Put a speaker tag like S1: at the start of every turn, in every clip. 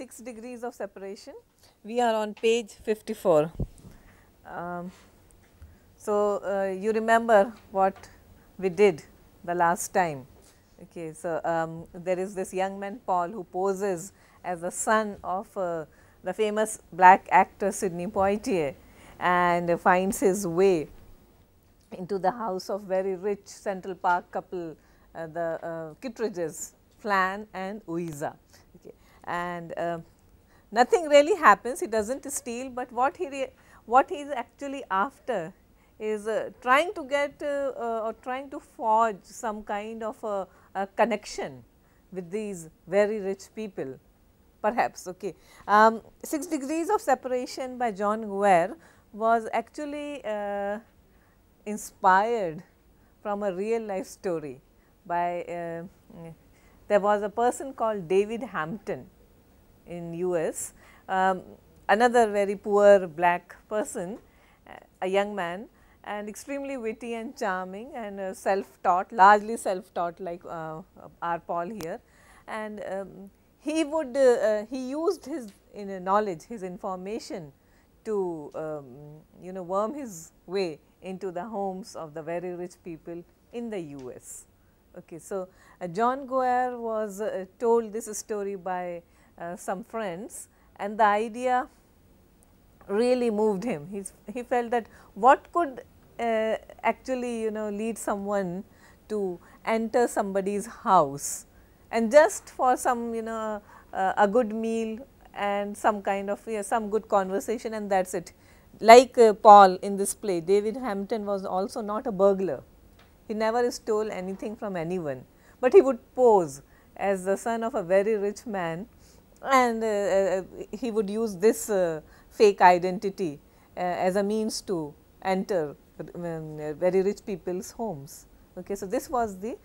S1: 6 degrees of separation. We are on page 54. You remember what we did the last time. Okay, so there is this young man Paul who poses as the son of the famous black actor Sidney Poitier, and finds his way into the house of very rich Central Park couple, the Kittredges, Flan and Ouisa. Okay. And nothing really happens, he does not steal, but what he is actually after is trying to get or trying to forge some kind of a connection with these very rich people perhaps. Okay. 6 degrees of separation by John Guare was actually inspired from a real life story by there was a person called David Hampton in US, another very poor black person, a young man, and extremely witty and charming and self-taught, largely self-taught like our Paul here. And he would he used his knowledge, his information to worm his way into the homes of the very rich people in the US. Okay, so John Guare was told this story by some friends, and the idea really moved him. He felt that what could actually lead someone to enter somebody's house and just for some a good meal and some kind of some good conversation, and that is it. Like Paul in this play, David Hampton was also not a burglar. He never stole anything from anyone, but he would pose as the son of a very rich man, and he would use this fake identity as a means to enter very rich people's homes. Okay, so this was the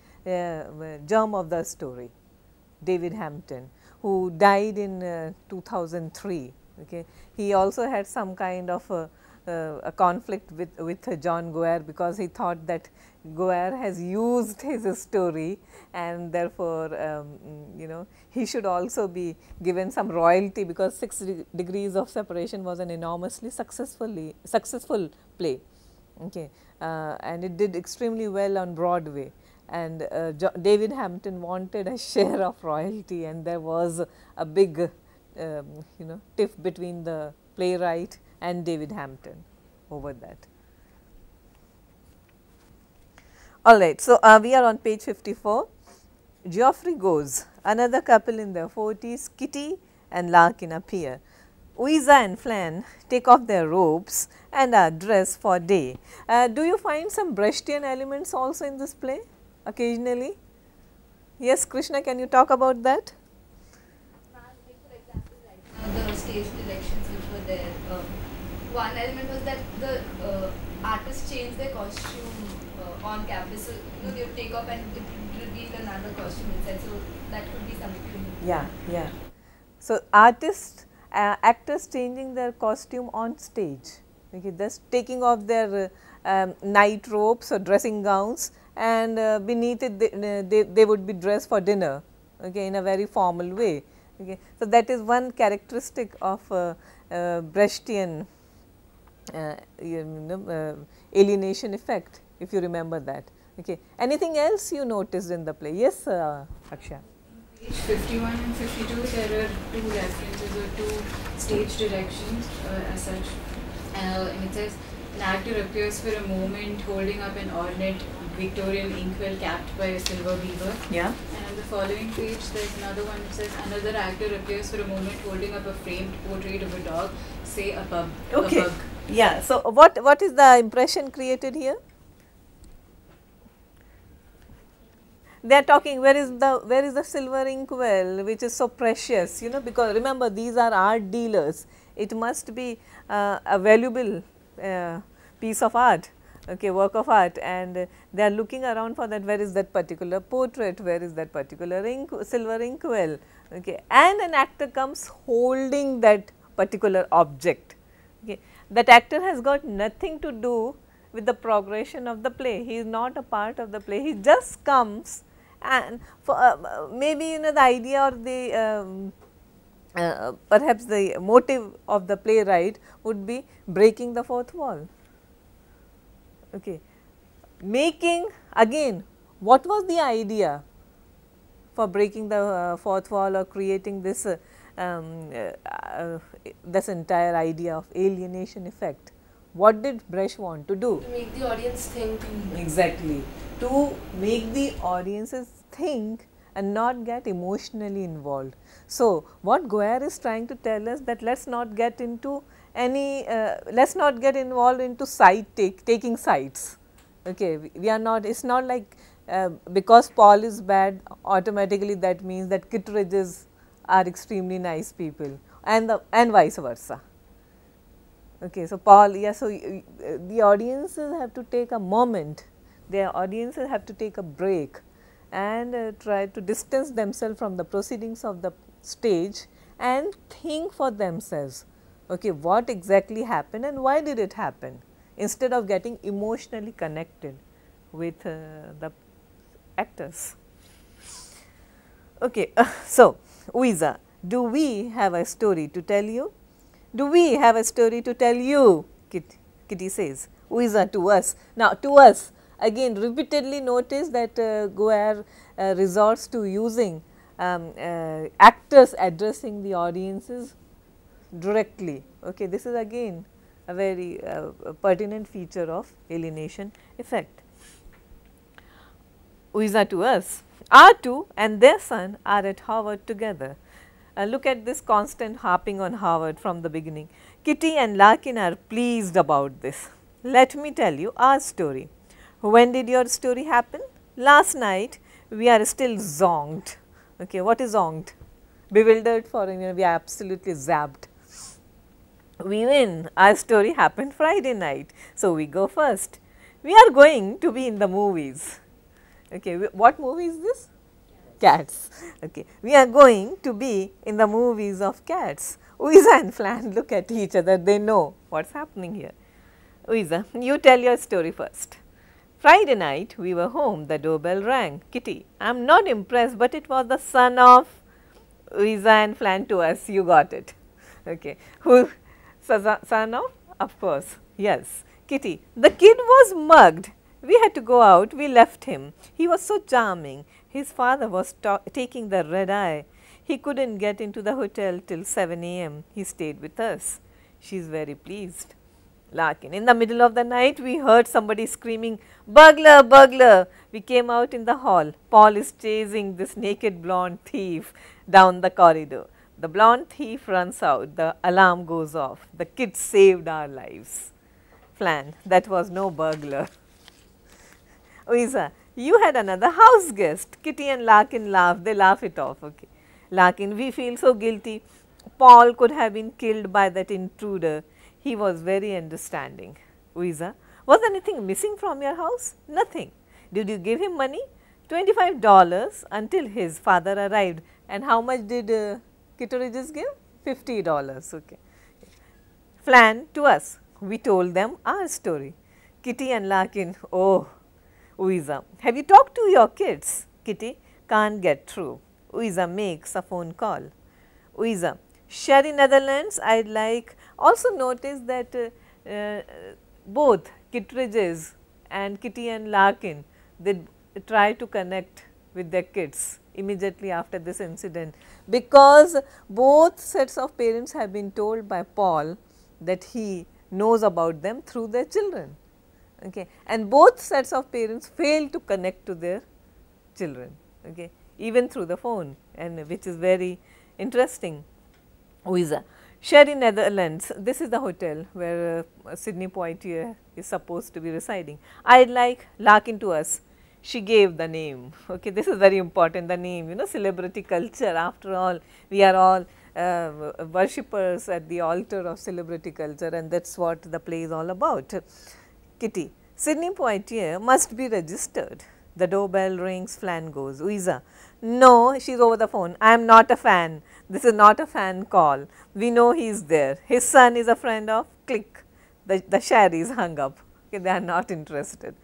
S1: germ of the story. David Hampton, who died in 2003. Okay. He also had some kind of a conflict with John Guare, because he thought that Guare has used his story, and therefore, he should also be given some royalty, because 6 degrees of separation was an enormously successful play. Okay. And it did extremely well on Broadway, and David Hampton wanted a share of royalty, and there was a big tiff between the playwright and David Hampton over that. All right, so we are on page 54. Geoffrey goes, another couple in their 40s, Kitty and Larkin appear. Ouisa and Flan take off their robes and are dressed for day. Do you find some Brechtian elements also in this play occasionally? Yes, Krishna, can you talk about that?
S2: The stage directions which were there. One element was that the artists changed their costume on campus. So, they would take off and it would reveal another costume inside. So, that could be something.
S1: Yeah. So, actors changing their costume on stage. Okay, just taking off their night robes or dressing gowns, and beneath it they would be dressed for dinner, okay, in a very formal way. Okay. So, that is one characteristic of Brechtian alienation effect, if you remember that. Okay. Anything else you noticed in the play? Yes, Akshay.
S3: Page 51 and 52, there are two references or two stage directions as such, and it says an actor appears for a moment holding up an ornate Victorian inkwell capped by a silver beaver.
S1: Yeah.
S3: And on the following page, there's another one that says another actor appears for a moment holding up a framed portrait of a dog, say a pug.
S1: Okay.
S3: A pug.
S1: Yeah. So, what is the impression created here? They are talking where is the silver inkwell which is so precious, because remember these are art dealers. It must be a valuable piece of art, okay, work of art, and they are looking around for that, where is that particular portrait, where is that particular silver inkwell, okay, and an actor comes holding that particular object. Okay. That actor has got nothing to do with the progression of the play. He is not a part of the play. He just comes, and for maybe the idea or the perhaps the motive of the playwright would be breaking the fourth wall. Okay. Making again, what was the idea for breaking the fourth wall or creating this this entire idea of alienation effect? What did Brecht want to do?
S4: To make the audience think.
S1: Exactly, to make the audiences think and not get emotionally involved. So, what Goyer is trying to tell us that let us not get into any, let us not get involved into taking sides. Okay, we are not, it is not like because Paul is bad, automatically that means that Kittredges are extremely nice people, and vice versa. Okay, so Paul, yeah, so the audiences have to take a moment, their audiences have to take a break and try to distance themselves from the proceedings of the stage and think for themselves, okay, what exactly happened and why did it happen, instead of getting emotionally connected with the actors. Okay, so Ouiza, do we have a story to tell you? Do we have a story to tell you? Kitty says, Ouiza to us. Now, to us, again repeatedly notice that Goyer resorts to using actors addressing the audiences directly. Okay, this is again a very pertinent feature of alienation effect. Ouiza to us, our two and their son are at Harvard together. Look at this constant harping on Harvard from the beginning. Kitty and Larkin are pleased about this. Let me tell you our story. When did your story happen? Last night. We are still zonked. Okay, what is zonked? Bewildered for, we are absolutely zapped. We win. Our story happened Friday night. So, we go first. We are going to be in the movies. Okay, what movie is this? Cats. Okay, we are going to be in the movies of Cats. Ouiza and Flan look at each other, they know what is happening here. Ouiza, you tell your story first. Friday night, we were home, the doorbell rang. Kitty, I am not impressed, but it was the son of Ouiza and Flan to us, you got it. Okay, who, son of? Of course, yes. Kitty, the kid was mugged. We had to go out, we left him. He was so charming. His father was taking the red eye. He could not get into the hotel till 7 a.m. He stayed with us. She is very pleased. Larkin, in the middle of the night, we heard somebody screaming, burglar, burglar. We came out in the hall. Paul is chasing this naked blonde thief down the corridor. The blonde thief runs out. The alarm goes off. The kid saved our lives. Flan, that was no burglar. Ouiza, you had another house guest. Kitty and Larkin laugh, they laugh it off. Okay. Larkin, we feel so guilty. Paul could have been killed by that intruder. He was very understanding. Ouiza, was anything missing from your house? Nothing. Did you give him money? $25 until his father arrived. And how much did Kittredges give? $50. Okay. Flan, to us, we told them our story. Kitty and Larkin, oh. Ouiza, have you talked to your kids? Kitty, can't get through. Ouiza makes a phone call. Ouiza, Sherry, Netherlands, I would like also notice that both Kittredges and Kitty and Larkin, they try to connect with their kids immediately after this incident, because both sets of parents have been told by Paul that he knows about them through their children. Okay. And both sets of parents fail to connect to their children, okay, even through the phone, and which is very interesting. Ouiza, Sherry, Netherlands, this is the hotel where Sidney Poitier is supposed to be residing. I would like Larkin to us. She gave the name. Okay, this is very important, the name, celebrity culture. After all, we are all worshippers at the altar of celebrity culture, and that is what the play is all about. Kitty, Sidney Poitier must be registered. The doorbell rings, Flan goes. Ouiza, no, she is over the phone. I am not a fan. This is not a fan call. We know he is there. His son is a friend of Click. The Sherry is hung up. Okay, they are not interested.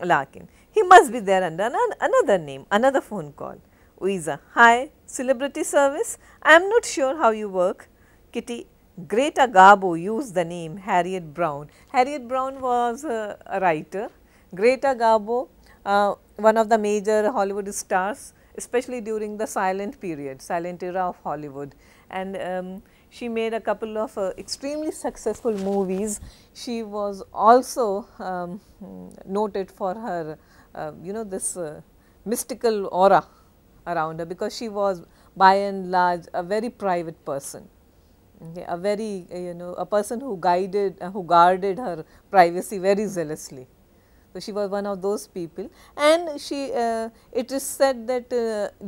S1: Larkin, he must be there under another name, another phone call. Ouiza, hi, celebrity service. I am not sure how you work. Kitty, Greta Garbo used the name Harriet Brown. Harriet Brown was a writer. Greta Garbo, one of the major Hollywood stars, especially during the silent period, silent era of Hollywood. And she made a couple of extremely successful movies. She was also noted for her, this mystical aura around her, because she was by and large a very private person. Okay, a very a person who guarded her privacy very zealously. So, she was one of those people, and she it is said that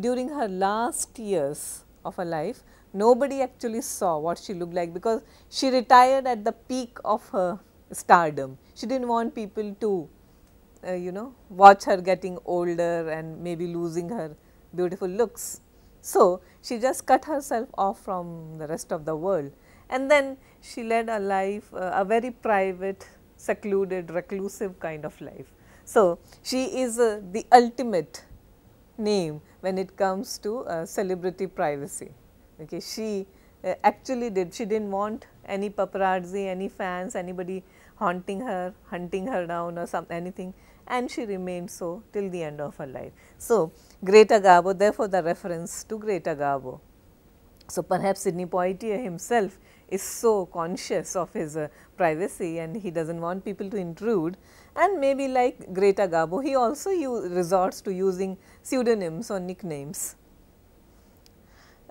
S1: during her last years of her life, nobody actually saw what she looked like, because she retired at the peak of her stardom. She did not want people to watch her getting older and maybe losing her beautiful looks. So, she just cut herself off from the rest of the world, and then she led a life, a very private, secluded, reclusive kind of life. So, she is the ultimate name when it comes to celebrity privacy. Okay. She actually she did not want any paparazzi, any fans, anybody haunting her, hunting her down or anything, and she remained so till the end of her life. So, Greta Garbo, therefore, the reference to Greta Garbo. So, perhaps Sidney Poitier himself is so conscious of his privacy, and he does not want people to intrude, and maybe like Greta Garbo, he also resorts to using pseudonyms or nicknames.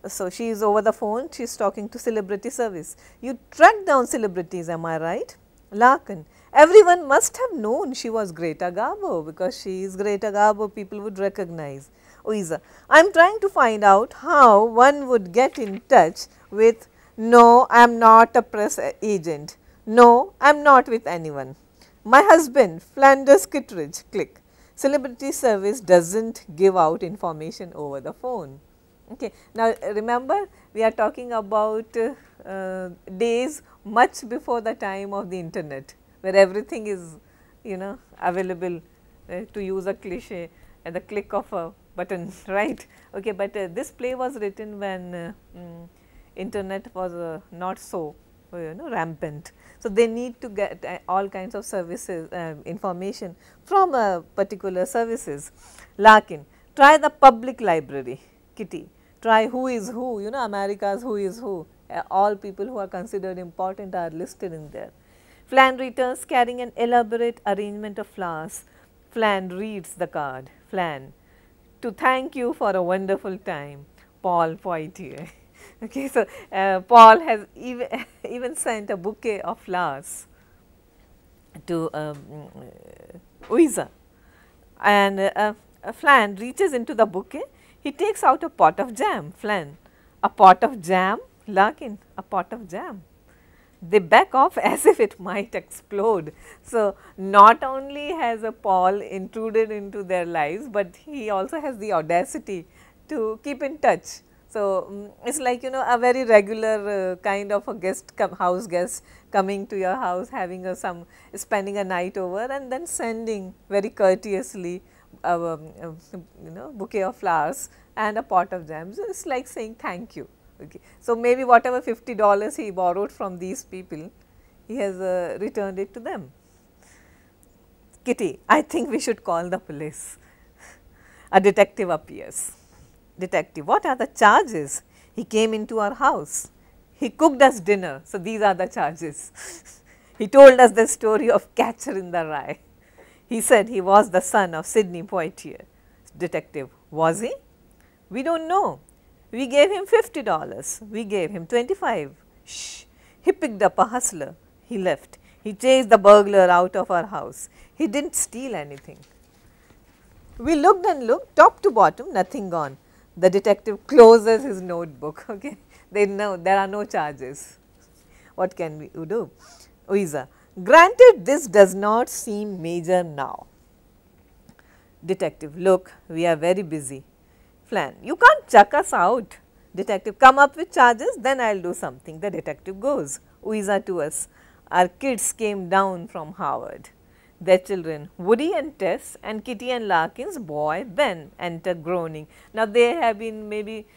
S1: So, she is over the phone, she is talking to celebrity service. You track down celebrities, am I right? Larkin, everyone must have known she was Greta Garbo, because she is Greta Garbo, people would recognize. Ouiza, I am trying to find out how one would get in touch with, no, I am not a press agent, no, I am not with anyone. My husband, Flanders Kittredge, click. Celebrity service does not give out information over the phone. Okay. Now, remember we are talking about days much before the time of the internet, where everything is available, to use a cliche, at the click of a button, right. Okay. But this play was written when internet was not so rampant. So, they need to get all kinds of services, information from particular services. Larkin, try the public library. Kitty, try who is who, America's who is who, all people who are considered important are listed in there. Flan returns carrying an elaborate arrangement of flowers. Flan reads the card. Flan, to thank you for a wonderful time, Paul Poitier. Okay, so, Paul has even sent a bouquet of flowers to Ouiza, and Flan reaches into the bouquet. He takes out a pot of jam. Flan, a pot of jam? Larkin, a pot of jam. They back off as if it might explode. So, not only has a Paul intruded into their lives, but he also has the audacity to keep in touch. So, it is like a very regular kind of a house guest coming to your house, having spending a night over, and then sending very courteously a bouquet of flowers and a pot of jam. So, it is like saying thank you. Okay. So, maybe whatever $50 he borrowed from these people, he has returned it to them. Kitty, I think we should call the police. A detective appears. Detective, what are the charges? He came into our house. He cooked us dinner. So, these are the charges. He told us the story of Catcher in the Rye. He said he was the son of Sidney Poitier. Detective, was he? We do not know. We gave him $50. We gave him 25. Shh. He picked up a hustler. He left. He chased the burglar out of our house. He did not steal anything. We looked and looked, top to bottom, nothing gone. The detective closes his notebook. Okay. They know there are no charges. What can we do? Ouiza, granted this does not seem major now. Detective, look, we are very busy. Flan, you can't chuck us out. Detective, come up with charges, then I will do something. The detective goes. Ouiza to us, our kids came down from Harvard. their children Woody and Tess, and Kitty and Larkin's boy Ben enter groaning. Now, they have been, maybe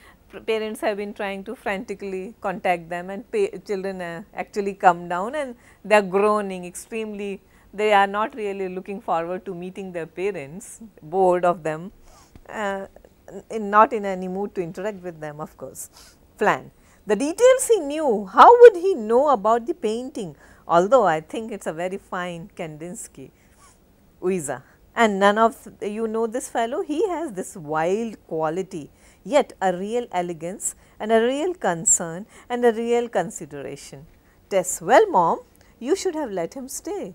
S1: parents have been trying to frantically contact them, and children actually come down and they are groaning extremely. They are not really looking forward to meeting their parents, bored of them, not in any mood to interact with them, of course. Flan. The details he knew, how would he know about the painting? Although I think it is a very fine Kandinsky. Ouiza. And none of you know this fellow, he has this wild quality, yet a real elegance and a real concern and a real consideration. Tess, well mom, you should have let him stay.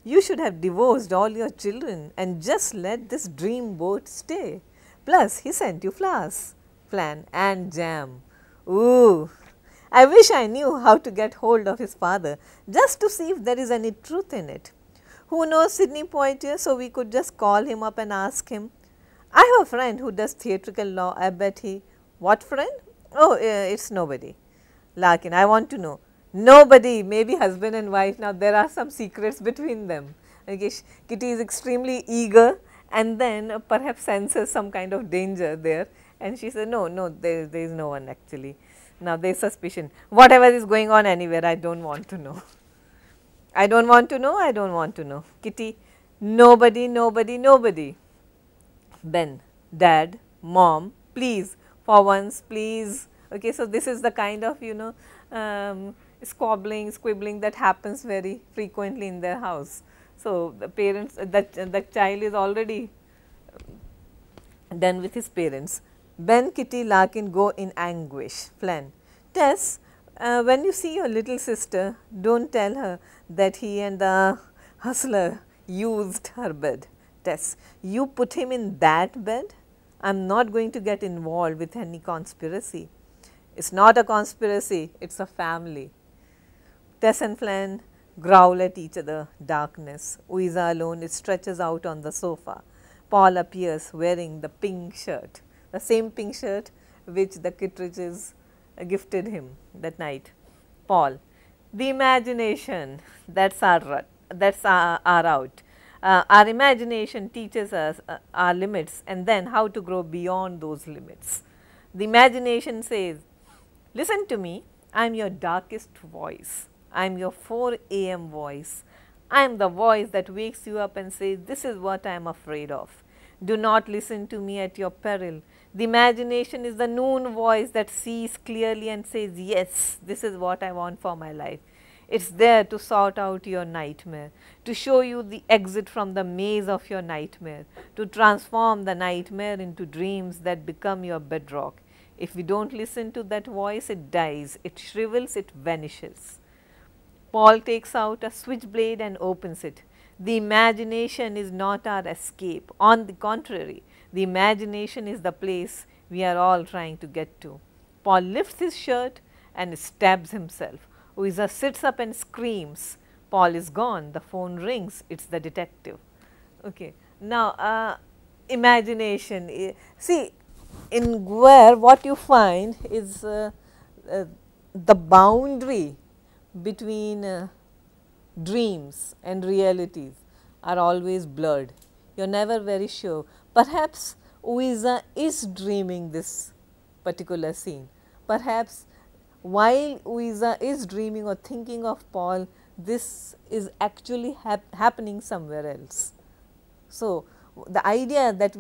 S1: You should have divorced all your children and just let this dream boat stay. Plus, he sent you flowers, Flan, and jam. Ooh, I wish I knew how to get hold of his father, just to see if there is any truth in it. Who knows Sidney Poitier, so we could just call him up and ask him. I have a friend who does theatrical law. I bet he. What friend? Oh, it's nobody. Larkin, I want to know. Nobody, maybe husband and wife. Now, there are some secrets between them. Okay, Kitty is extremely eager, and then perhaps senses some kind of danger there, and she said, no, no, there is no one actually. Now, there is suspicion. Whatever is going on anywhere, I do not want to know. I do not want to know, I do not want to know. Kitty, nobody, nobody, nobody. Ben, Dad, Mom, please, for once, please. Okay, so this is the kind of, squibbling that happens very frequently in their house. So, the parents, the child is already done with his parents. Ben, Kitty, Larkin go in anguish. Flan, Tess, when you see your little sister, do not tell her that he and the hustler used her bed. Tess, you put him in that bed? I am not going to get involved with any conspiracy. It is not a conspiracy, it is a family. Tess and Flan growl at each other. Darkness. Ouiza alone stretches out on the sofa. Paul appears wearing the pink shirt, the same pink shirt which the Kittredges gifted him that night. Paul, the imagination, that is our out. Our imagination teaches us our limits and then how to grow beyond those limits. The imagination says, listen to me, I am your darkest voice. I am your 4 a.m. voice. I am the voice that wakes you up and says, this is what I am afraid of. Do not listen to me at your peril. The imagination is the noon voice that sees clearly and says, yes, this is what I want for my life. It is there to sort out your nightmare, to show you the exit from the maze of your nightmare, to transform the nightmare into dreams that become your bedrock. If we do not listen to that voice, it dies, it shrivels, it vanishes. Paul takes out a switchblade and opens it. The imagination is not our escape. On the contrary, the imagination is the place we are all trying to get to. Paul lifts his shirt and stabs himself. Ouiza sits up and screams. Paul is gone. The phone rings. It is the detective. Okay. Now, imagination. See, in Guerre, what you find is the boundary between dreams and realities are always blurred. You are never very sure. Perhaps Ouiza is dreaming this particular scene. Perhaps while Ouiza is dreaming or thinking of Paul, this is actually happening somewhere else. So, the idea that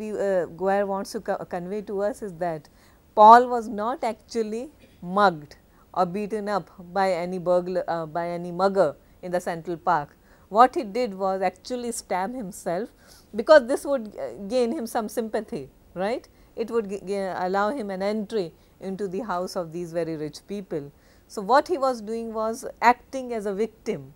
S1: Guerre wants to convey to us is that Paul was not actually mugged or beaten up by any burglar, by any mugger in the Central Park. What he did was actually stab himself, because this would gain him some sympathy, right. It would allow him an entry into the house of these very rich people. So, what he was doing was acting as a victim.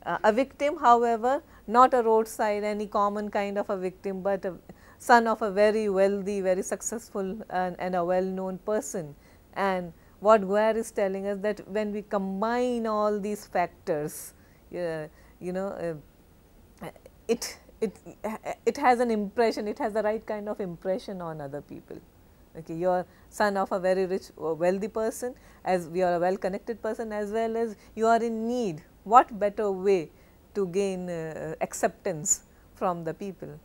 S1: However, not a roadside, any common kind of a victim, but a son of a very wealthy, very successful and a well known person. And what Guerre is telling us, that when we combine all these factors, it has an impression, it has the right kind of impression on other people. Okay, you are son of a very rich, wealthy person, as we are a well connected person, as well as you are in need. What better way to gain acceptance from the people.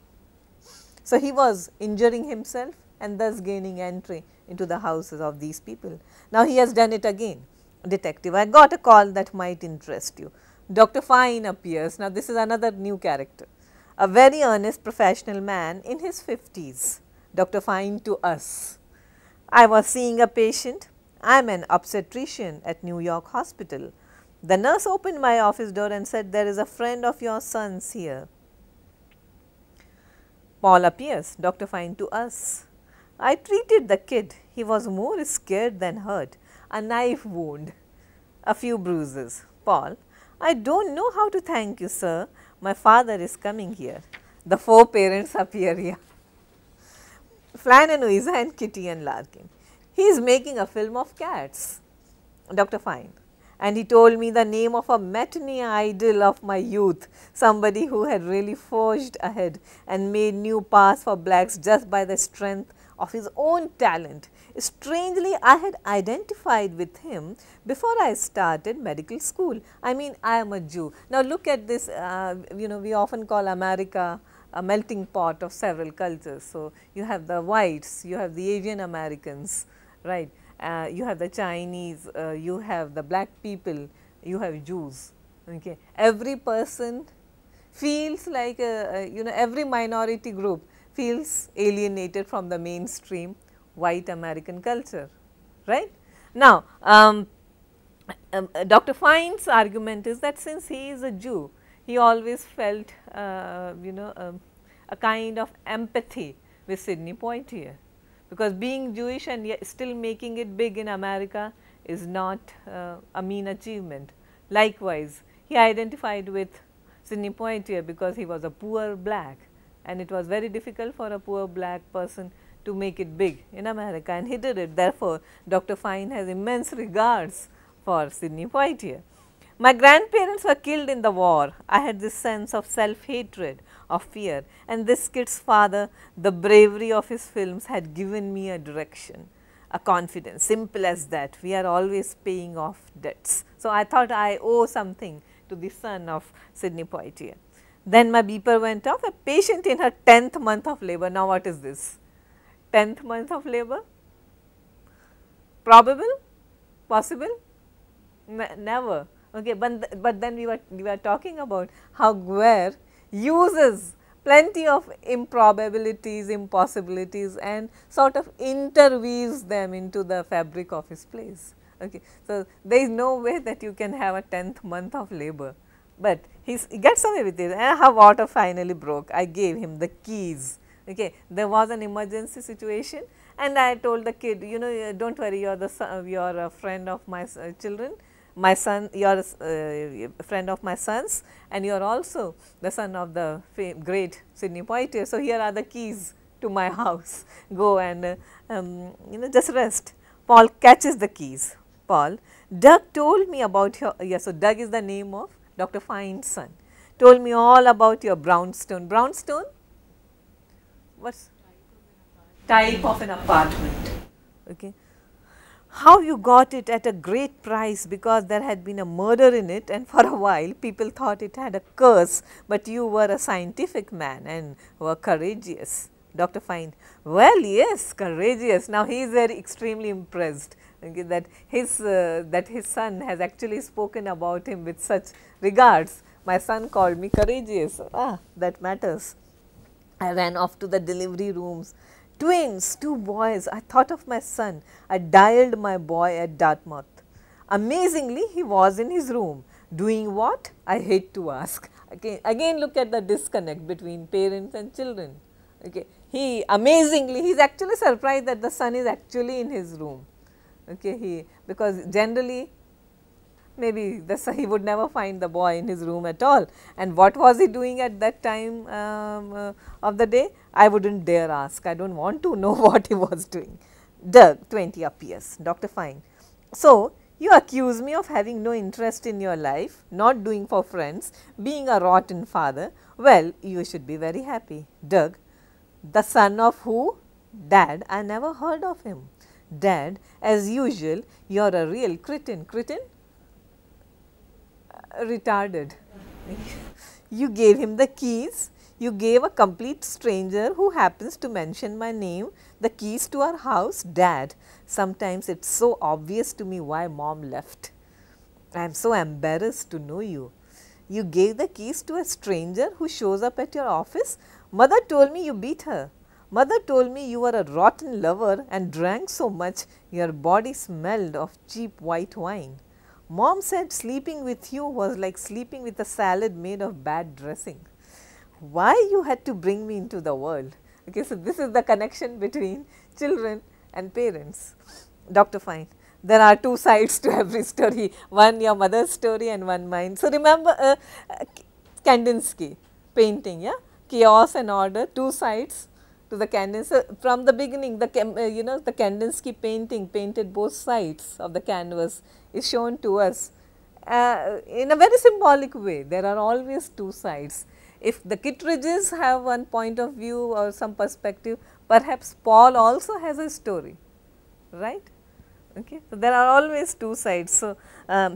S1: So, he was injuring himself and thus gaining entry into the houses of these people. Now, he has done it again. Detective, I got a call that might interest you. Dr. Fine appears. Now, this is another new character, a very earnest professional man in his 50s. Dr. Fine to us. I was seeing a patient. I am an obstetrician at New York Hospital. The nurse opened my office door and said, there is a friend of your son's here. Paul appears. Dr. Fine to us. I treated the kid. He was more scared than hurt. A knife wound, a few bruises. Paul, I don't know how to thank you, sir. My father is coming here. The four parents appear here. Flann, Louisa and Kitty and Larkin. He is making a film of cats. Dr. Fine. And he told me the name of a matinee idol of my youth, somebody who had really forged ahead and made new paths for blacks just by the strength of his own talent. Strangely, I had identified with him before I started medical school. I mean, I am a Jew. Now, look at this, we often call America a melting pot of several cultures. So, you have the whites, you have the Asian Americans, right. You have the Chinese, you have the black people, you have Jews. Okay. Every person feels like, every minority group feels alienated from the mainstream white American culture, right. Now, Dr. Fine's argument is that since he is a Jew, he always felt, a kind of empathy with Sidney Poitier, because being Jewish and yet still making it big in America is not a mean achievement. Likewise, he identified with Sidney Poitier because he was a poor black, and it was very difficult for a poor black person to make it big in America, and he did it. Therefore, Dr. Fine has immense regards for Sidney Poitier. My grandparents were killed in the war. I had this sense of self-hatred, of fear, and this kid's father, the bravery of his films had given me a direction, a confidence, simple as that. We are always paying off debts. So, I thought I owe something to the son of Sidney Poitier. Then my beeper went off, a patient in her 10th month of labor. Now, what is this? 10th month of labor? Probable? Possible? Never. Okay, but then we were talking about how Guerre uses plenty of improbabilities, impossibilities, and sort of interweaves them into the fabric of his plays. Okay. So, there is no way that you can have a 10th month of labor, but he gets away with it. And how water finally broke, I gave him the keys. Okay. There was an emergency situation, and I told the kid, don't worry, you are a friend of my children. My son, you are a friend of my sons, and you are also the son of the great Sidney Poitier. So, here are the keys to my house. Go and just rest. Paul catches the keys. Paul, Doug told me about your, so Doug is the name of Dr. Fine's son. Told me all about your brownstone. Brownstone? What's type of an apartment? Okay. How you got it at a great price, because there had been a murder in it, and for a while people thought it had a curse, but you were a scientific man and were courageous. Dr. Fine, well, yes, courageous. Now, he is very extremely impressed, okay, that his son has actually spoken about him with such regards. My son called me courageous. That matters. I ran off to the delivery rooms. Twins, 2 boys. I thought of my son. I dialed my boy at Dartmouth. Amazingly, he was in his room. Doing what? I hate to ask. Again look at the disconnect between parents and children. Okay. He is actually surprised that the son is actually in his room. Okay. Because generally maybe he would never find the boy in his room at all. And what was he doing at that time of the day? I would not dare ask. I do not want to know what he was doing. Doug, 20, appears. Dr. Fine. So, you accuse me of having no interest in your life, not doing for friends, being a rotten father. Well, you should be very happy. Doug, the son of who? Dad, I never heard of him. Dad, as usual, you are a real cretin. Cretin? Retarded. You gave him the keys. You gave a complete stranger who happens to mention my name the keys to our house. Dad, sometimes it is so obvious to me why mom left. I am so embarrassed to know you. You gave the keys to a stranger who shows up at your office. Mother told me you beat her. Mother told me you were a rotten lover and drank so much your body smelled of cheap white wine. Mom said sleeping with you was like sleeping with a salad made of bad dressing. Why you had to bring me into the world? Okay, so this is the connection between children and parents. Dr. Fine, there are two sides to every story, one your mother's story and one mine. So, remember Kandinsky painting, yeah, chaos and order, two sides to the Kandinsky. So, from the beginning the the Kandinsky painting painted both sides of the canvas is shown to us in a very symbolic way. There are always two sides. If the Kittredges have one point of view or some perspective, perhaps Paul also has a story, right? Okay. So, there are always two sides. So,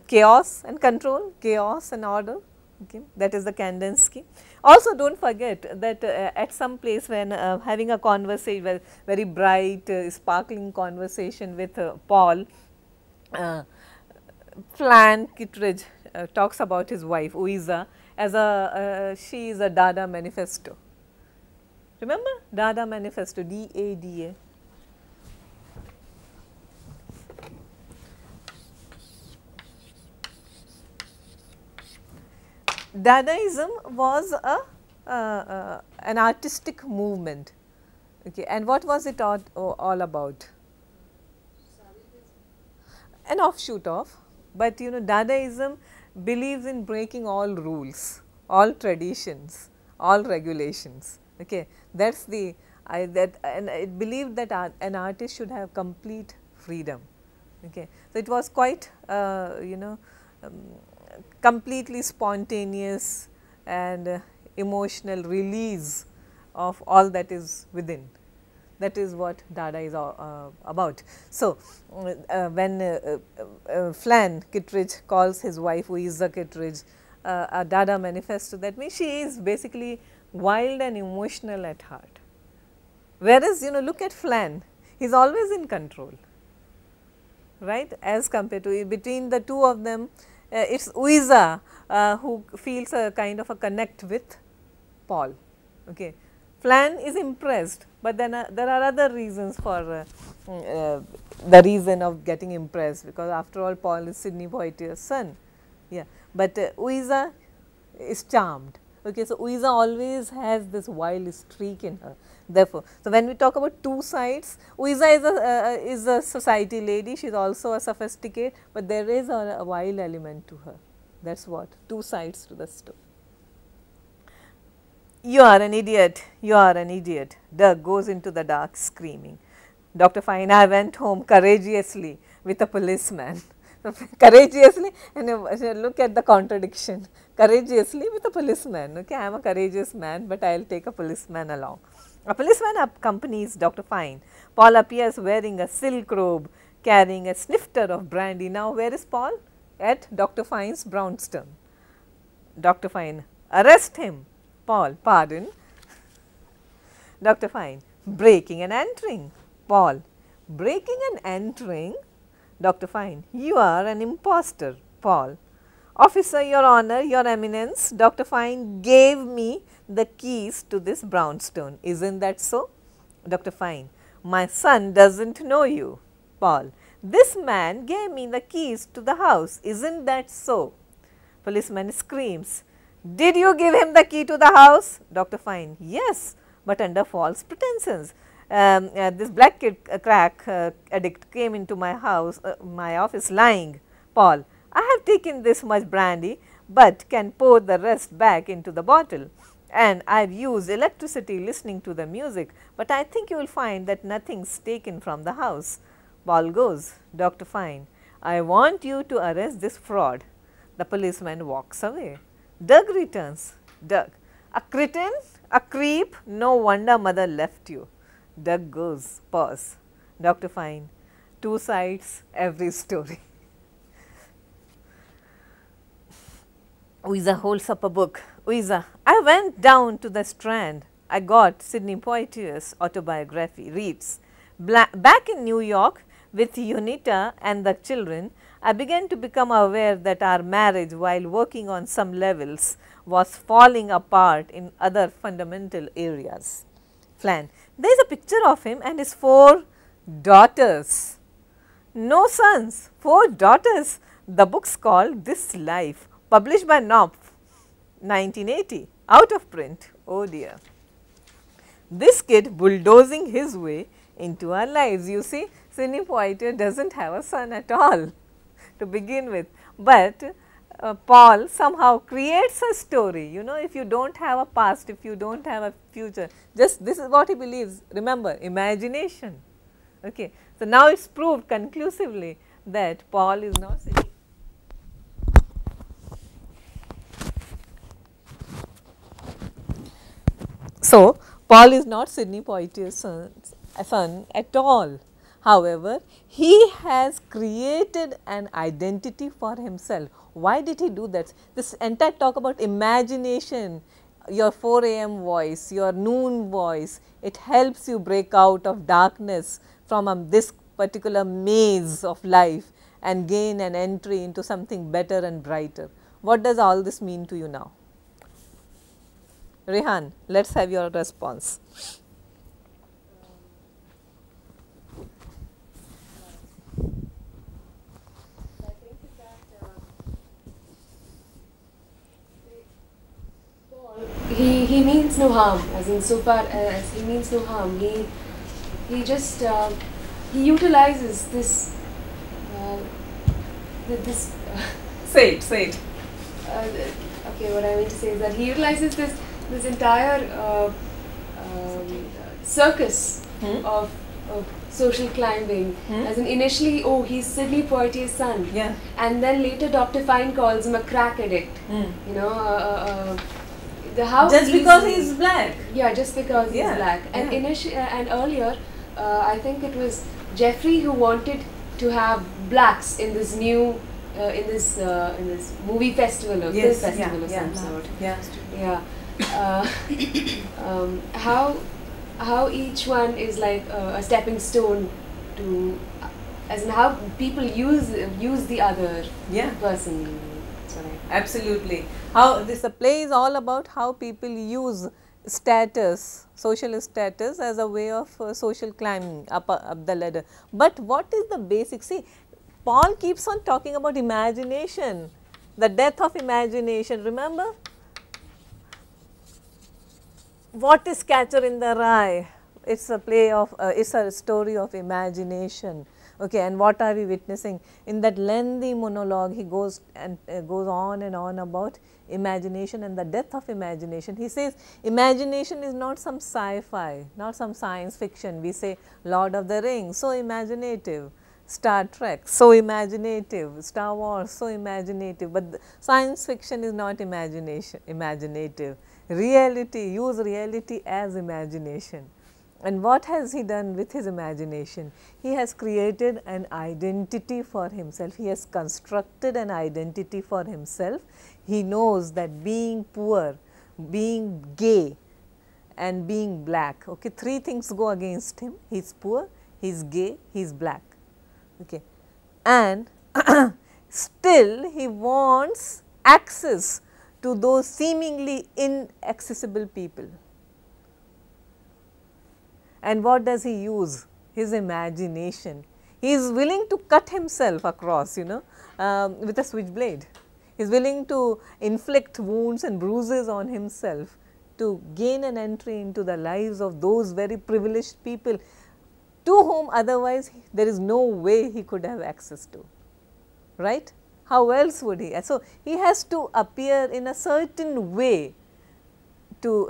S1: chaos and control, chaos and order, okay, that is the Kandinsky. Also, do not forget that at some place when having a conversation, very bright sparkling conversation with Paul, Flann Kittredge talks about his wife Ouiza as a she is a Dada manifesto. Remember Dada manifesto, D-A-D-A. Dadaism was an artistic movement, okay, and what was it all about? An offshoot of, but Dadaism believes in breaking all rules, all traditions, all regulations. Okay, that's the and it believed that an artist should have complete freedom. Okay, so it was quite completely spontaneous and emotional release of all that is within. That is what Dada is about. So, when Flann Kittredge calls his wife Ouiza Kittredge a Dada manifesto, that means she is basically wild and emotional at heart. Whereas, look at Flann, he is always in control, right, as compared to between the two of them. It is Ouiza who feels a kind of a connect with Paul. Okay. Flann is impressed, but then there are other reasons for the reason of getting impressed, because after all Paul is Sidney Poitier's son. Yeah, but Ouiza is charmed. Okay, so Ouiza always has this wild streak in her. Therefore, so when we talk about two sides, Ouiza is a society lady. She is also a sophisticate, but there is a wild element to her. That is what, two sides to the story. You are an idiot, you are an idiot. Doug goes into the dark screaming. Dr. Fine, I went home courageously with a policeman. Courageously, and look at the contradiction. Courageously with a policeman. Okay, I am a courageous man, but I will take a policeman along. A policeman accompanies Dr. Fine. Paul appears wearing a silk robe, carrying a snifter of brandy. Now, where is Paul? At Dr. Fine's brownstone. Dr. Fine, arrest him. Paul, pardon. Dr. Fine, breaking and entering. Paul, breaking and entering. Dr. Fine, you are an impostor. Paul, officer, your honor, your eminence, Dr. Fine gave me the keys to this brownstone. Isn't that so? Dr. Fine, my son doesn't know you. Paul, this man gave me the keys to the house. Isn't that so? Policeman screams, did you give him the key to the house? Dr. Fine, yes, but under false pretenses. This black kid crack addict came into my house, my office lying. Paul, I have taken this much brandy, but can pour the rest back into the bottle, and I have used electricity listening to the music, but I think you will find that nothing's taken from the house. Paul goes. Dr. Fine, I want you to arrest this fraud. The policeman walks away. Doug returns. Doug, a cretin, a creep, no wonder mother left you. Doug goes. Pause. Dr. Fine, two sides, every story. Ouisa holds up a book. Ouisa, I went down to the Strand. I got Sidney Poitier's autobiography. Reads, back in New York with Unita and the children, I began to become aware that our marriage, while working on some levels, was falling apart in other fundamental areas. Flann, there is a picture of him and his 4 daughters. No sons, 4 daughters. The book's called This Life, published by Knopf, 1980, out of print. Oh dear. This kid bulldozing his way into our lives. You see, Sidney Poitier does not have a son at all to begin with, but Paul somehow creates a story. You know, if you do not have a past, if you do not have a future, just this is what he believes. Remember, imagination. Okay. So, now it is proved conclusively that Paul is not Sidney. So, Paul is not Sidney Poitier's son at all. However, he has created an identity for himself. Why did he do that? This entire talk about imagination, your 4 a.m. voice, your noon voice, it helps you break out of darkness from this particular maze of life and gain an entry into something better and brighter. What does all this mean to you now? Rehan, let us have your response.
S4: He means no harm, as in so far as he means no harm, he just he utilizes this
S1: Say it.
S4: Okay, what I mean to say is that he utilizes this entire circus of social climbing, as in initially, oh, he's Sidney Poitier's son,
S1: yeah,
S4: and then later Dr. Fine calls him a crack addict, you know,
S1: just because he is black.
S4: Yeah, just because he's black. And and earlier, I think it was Jeffrey who wanted to have blacks in this new in this movie festival or film festival of some sort. How each one is like a stepping stone to, as in how people use the other person.
S1: Absolutely. How this the play is all about how people use status, social status as a way of social climbing up the ladder. But what is the basic? See, Paul keeps on talking about imagination, the death of imagination. Remember, what is Catcher in the Rye? It's a play of, it's a story of imagination. Okay, and what are we witnessing? In that lengthy monologue, he goes and goes on and on about imagination and the death of imagination. He says imagination is not some sci-fi, not some science fiction. We say Lord of the Rings, so imaginative. Star Trek, so imaginative. Star Wars, so imaginative. But science fiction is not imaginative. Reality, use reality as imagination. And what has he done with his imagination? He has created an identity for himself. He has constructed an identity for himself. He knows that being poor, being gay and being black, okay, 3 things go against him. He is poor, he is gay, he is black. Okay. And still he wants access to those seemingly inaccessible people. And what does he use? His imagination. He is willing to cut himself across, you know, with a switchblade. He is willing to inflict wounds and bruises on himself to gain an entry into the lives of those very privileged people to whom otherwise there is no way he could have access to, right? How else would he? So, he has to appear in a certain way to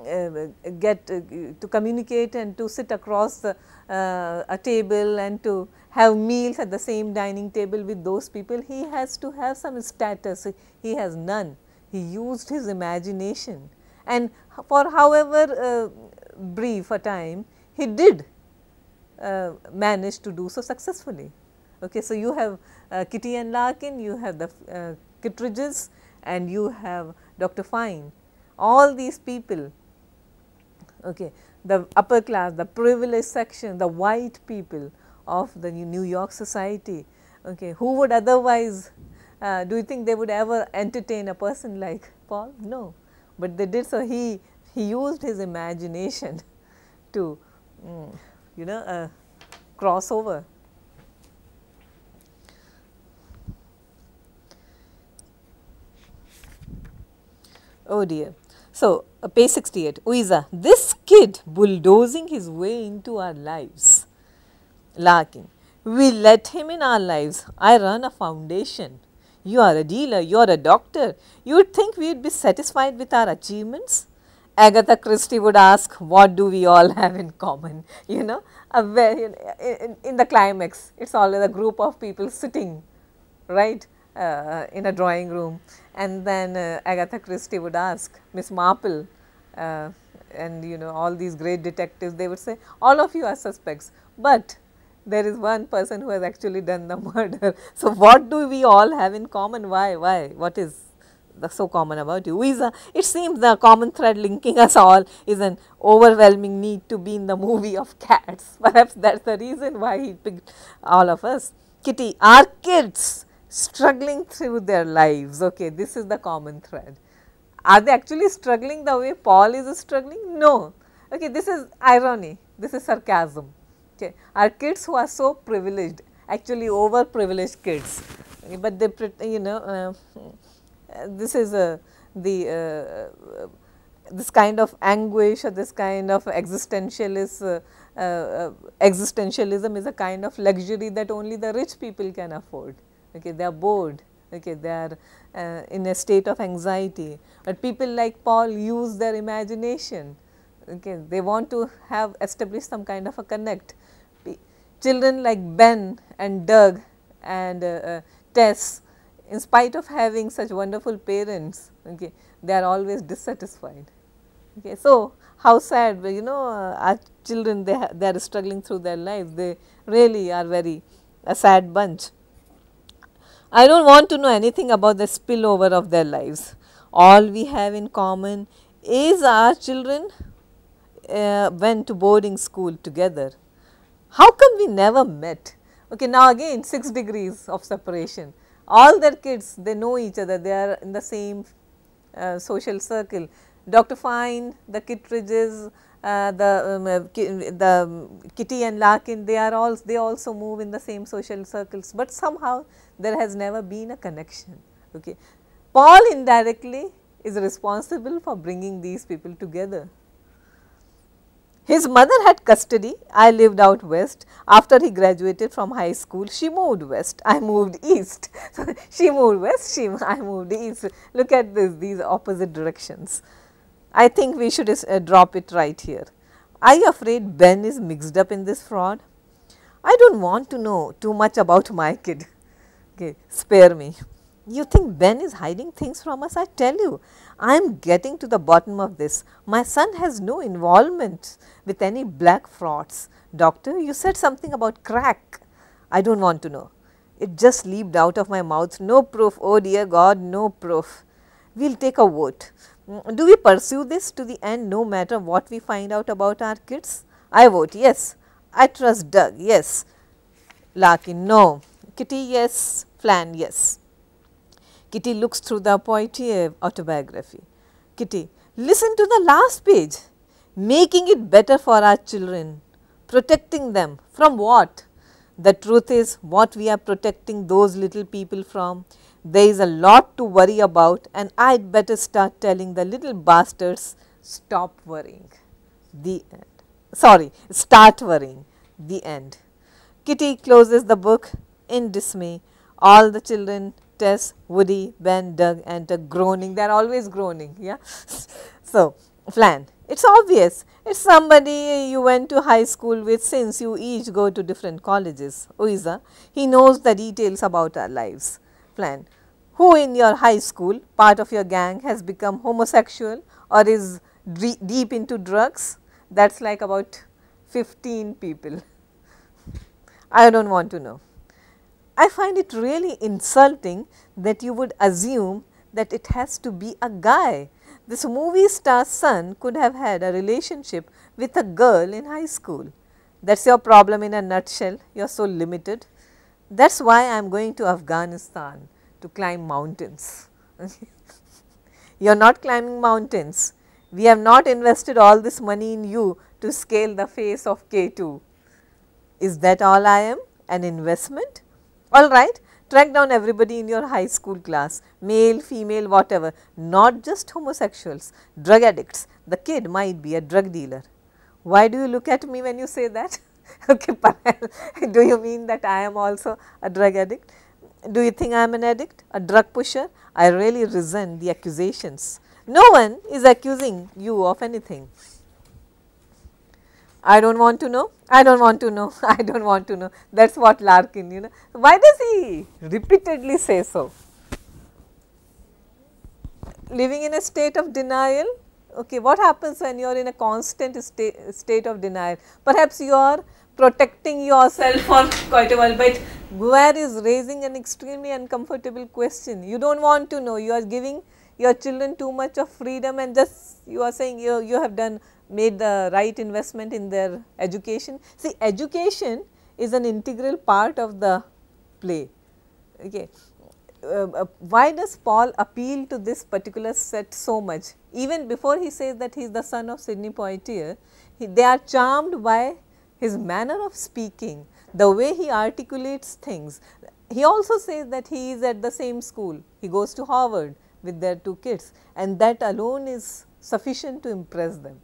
S1: to communicate and to sit across a table and to have meals at the same dining table with those people. He has to have some status, he has none. He used his imagination, and for however brief a time he did manage to do so successfully. Okay, so, you have Kitty and Larkin, you have the Kittredges, and you have Dr. Fine, all these people, okay, the upper class, the privileged section, the white people of the New York society, okay, who would otherwise, do you think they would ever entertain a person like Paul? No, but they did. So, he used his imagination to you know, cross over. Oh dear. So, page 68, Ouiza, this kid bulldozing his way into our lives. Larkin, we let him in our lives. I run a foundation. You are a dealer, you are a doctor. You would think we would be satisfied with our achievements? Agatha Christie would ask, what do we all have in common? You know, in the climax, it is always a group of people sitting, right, in a drawing room, and then Agatha Christie would ask Miss Marple, and you know, all these great detectives, they would say, all of you are suspects, but there is one person who has actually done the murder. So, what do we all have in common? Why? What is so common about you? Ouiza, it seems the common thread linking us all is an overwhelming need to be in the movie of Cats. Perhaps that is the reason why he picked all of us. Kitty, our kids struggling through their lives, okay, this is the common thread. Are they actually struggling the way Paul is struggling? No. Okay, this is irony, this is sarcasm. Okay. Our kids who are so privileged, actually over privileged kids, but they, you know, this is this kind of anguish or this kind of existentialism is a kind of luxury that only the rich people can afford. Okay, they are bored, okay, they are in a state of anxiety, but people like Paul use their imagination. Okay, they want to have established some kind of a connect. Children like Ben and Doug and Tess, in spite of having such wonderful parents, okay, they are always dissatisfied. Okay. So, how sad, you know, our children, they are struggling through their lives, they really are very a sad bunch. I do not want to know anything about the spillover of their lives. All we have in common is our children went to boarding school together. How come we never met? Okay, now again 6 degrees of separation. All their kids, they know each other, they are in the same social circle. Dr. Fine, the Kittredges, the Kitty and Larkin, they also move in the same social circles, but somehow there has never been a connection. Okay. Paul indirectly is responsible for bringing these people together. His mother had custody. I lived out west. After he graduated from high school, she moved west. I moved east. So, she moved west, I moved east. Look at this, these opposite directions. I think we should drop it right here. Are you afraid Ben is mixed up in this fraud? I do not want to know too much about my kid. Okay, spare me. You think Ben is hiding things from us? I tell you, I am getting to the bottom of this. My son has no involvement with any black frauds. Doctor, you said something about crack. I do not want to know. It just leaped out of my mouth. No proof. Oh dear God, no proof. We will take a vote. Do we pursue this to the end no matter what we find out about our kids? I vote yes. I trust Doug, yes. Larkin, no. Kitty, yes. Flan, yes. Kitty looks through the Poitiers autobiography. Kitty, listen to the last page. Making it better for our children. Protecting them from what? The truth is, what we are protecting those little people from, there is a lot to worry about, and I had better start telling the little bastards, stop worrying. The end. Sorry, start worrying. The end. Kitty closes the book in dismay. All the children, Tess, Woody, Ben, Doug, and groaning. They are always groaning. Yeah. So, Flan, it is obvious. It is somebody you went to high school with, since you each go to different colleges. Ouiza, he knows the details about our lives. Flan, who in your high school, part of your gang, has become homosexual or is deep into drugs? That is like about 15 people. I do not want to know. I find it really insulting that you would assume that it has to be a guy. This movie star's son could have had a relationship with a girl in high school. That is your problem in a nutshell, you are so limited. That is why I am going to Afghanistan to climb mountains. You are not climbing mountains. We have not invested all this money in you to scale the face of K2. Is that all I am? An investment? All right, track down everybody in your high school class, male, female, whatever, not just homosexuals, drug addicts. The kid might be a drug dealer. Why do you look at me when you say that? Okay, do you mean that I am also a drug addict? Do you think I am an addict, a drug pusher? I really resent the accusations. No one is accusing you of anything. I do not want to know, I do not want to know, I do not want to know. That is what Larkin, you know. Why does he repeatedly say so? Living in a state of denial. Okay, what happens when you are in a constant state of denial? Perhaps you are protecting yourself for quite a while, but Guer is raising an extremely uncomfortable question. You do not want to know, you are giving your children too much of freedom and just you are saying you have made the right investment in their education. See, education is an integral part of the play. Okay. Why does Paul appeal to this particular set so much? Even before he says that he is the son of Sidney Poitier, they are charmed by his manner of speaking, the way he articulates things. He also says that he is at the same school, he goes to Harvard with their 2 kids, and that alone is sufficient to impress them.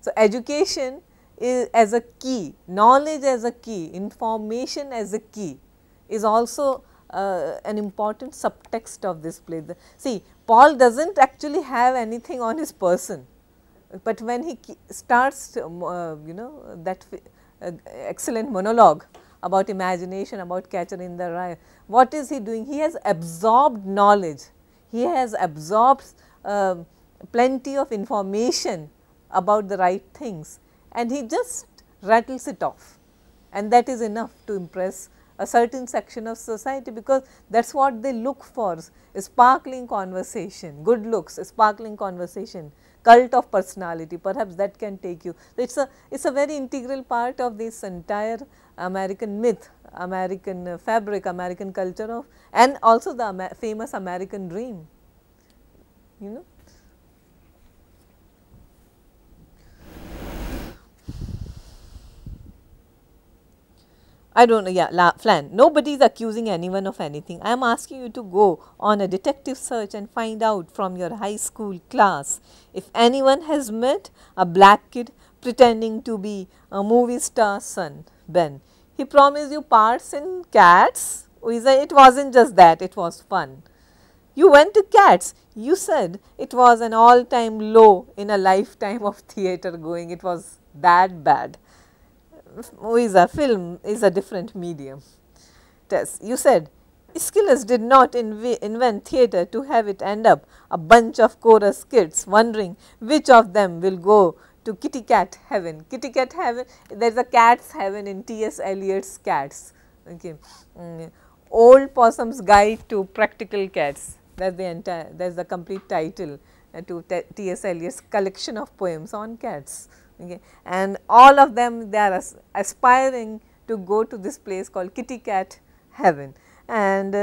S1: So, education is as a key, knowledge as a key, information as a key is also an important subtext of this play. See, Paul does not actually have anything on his person, but when he starts you know that excellent monologue about imagination, about Catcher in the Rye, what is he doing? He has absorbed knowledge, he has absorbed plenty of information about the right things, and he just rattles it off, and that is enough to impress a certain section of society, because that is what they look for, sparkling conversation, good looks, sparkling conversation, cult of personality, perhaps that can take you. It is a very integral part of this entire American myth, American fabric, American culture of, and also the famous American dream, you know. I do not know, yeah, Flan, nobody is accusing anyone of anything. I am asking you to go on a detective search and find out from your high school class if anyone has met a black kid pretending to be a movie star's son, Ben. He promised you parts in Cats. It was not just that, it was fun. You went to Cats, you said it was an all time low in a lifetime of theatre going, it was that bad. Film is a different medium. Tess, you said Aeschylus did not invent theatre to have it end up a bunch of chorus kids wondering which of them will go to kitty cat heaven. Kitty cat heaven, there is a cat's heaven in T.S. Eliot's Cats. Okay. Old Possum's Guide to Practical Cats, that is the entire, that is the complete title to T.S. Eliot's collection of poems on cats. Okay. And all of them, they are aspiring to go to this place called kitty cat heaven, and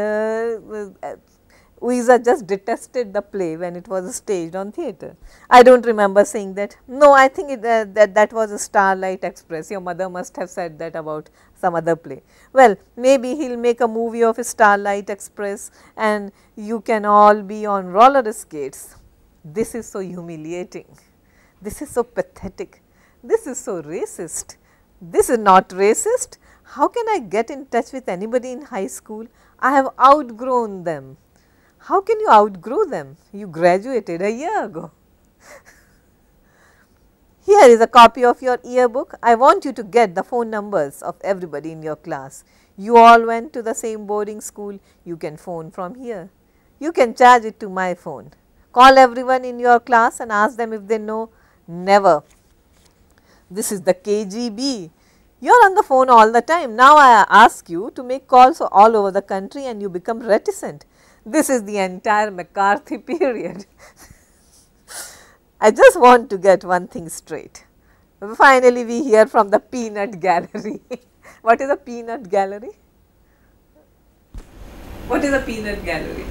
S1: Ouiza just detested the play when it was staged on theatre. I do not remember saying that. No, I think that was a Starlight Express. Your mother must have said that about some other play. Well, maybe he will make a movie of Starlight Express and you can all be on roller skates. This is so humiliating. This is so pathetic. This is so racist. This is not racist. How can I get in touch with anybody in high school? I have outgrown them. How can you outgrow them? You graduated a year ago. Here is a copy of your yearbook. I want you to get the phone numbers of everybody in your class. You all went to the same boarding school. You can phone from here. You can charge it to my phone. Call everyone in your class and ask them if they know. Never. This is the KGB. You are on the phone all the time. Now I ask you to make calls all over the country and you become reticent. This is the entire McCarthy period. I just want to get one thing straight. Finally, we hear from the peanut gallery. What is a peanut gallery? What is a peanut gallery?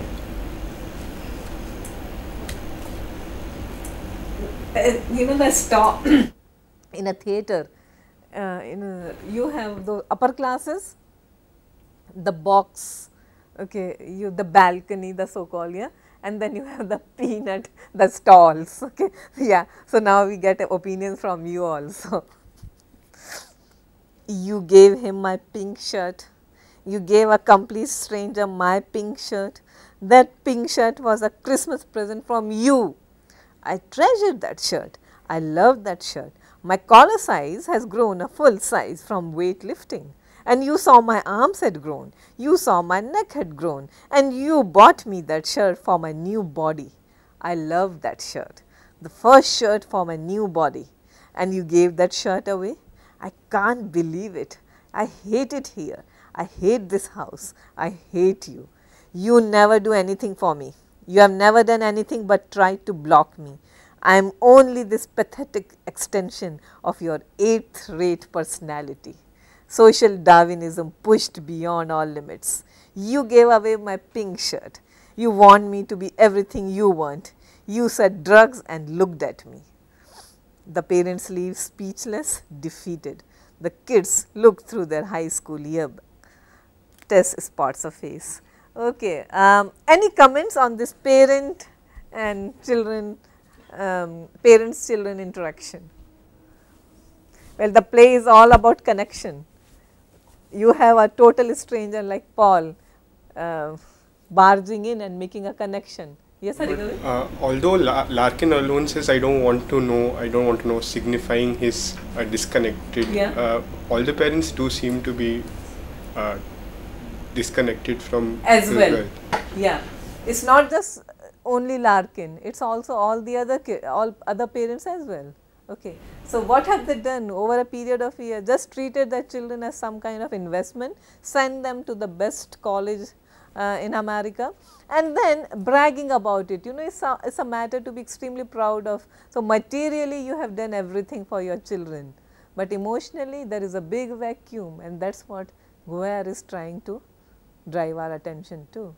S1: You know the stall in a theater, you have the upper classes, the box, okay, the balcony, the so called, yeah, and then you have the peanut, the stalls, okay, yeah. So now we get opinions from you also. You gave him my pink shirt. You gave a complete stranger my pink shirt. That pink shirt was a Christmas present from you. I treasured that shirt. I loved that shirt. My collar size has grown a full size from weightlifting. And you saw my arms had grown. You saw my neck had grown. And you bought me that shirt for my new body. I loved that shirt. The first shirt for my new body. And you gave that shirt away. I can't believe it. I hate it here. I hate this house. I hate you. You never do anything for me. You have never done anything but try to block me. I am only this pathetic extension of your 8th rate personality. Social Darwinism pushed beyond all limits. You gave away my pink shirt. You want me to be everything you want. You said drugs and looked at me. The parents leave speechless, defeated. The kids look through their high school yearbook. Tess spots a face. Okay. Any comments on this parent and children, parents children interaction? Well, the play is all about connection. You have a total stranger like Paul barging in and making a connection. Yes, Harigavi?
S5: Although Larkin alone says, I don't want to know, signifying his disconnected.
S1: Yeah.
S5: All the parents do seem to be disconnected from
S1: as well. Yeah, it's not just only Larkin, it's also all the other parents as well. Okay. So what have they done over a period of a year? Just treated their children as some kind of investment, send them to the best college in America, and then bragging about it. You know, it's a matter to be extremely proud of. So materially you have done everything for your children, but emotionally there is a big vacuum, and that's what Guer is trying to drive our attention to.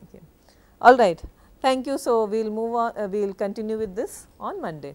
S1: Okay. All right. Thank you. So, we will move on, we will continue with this on Monday.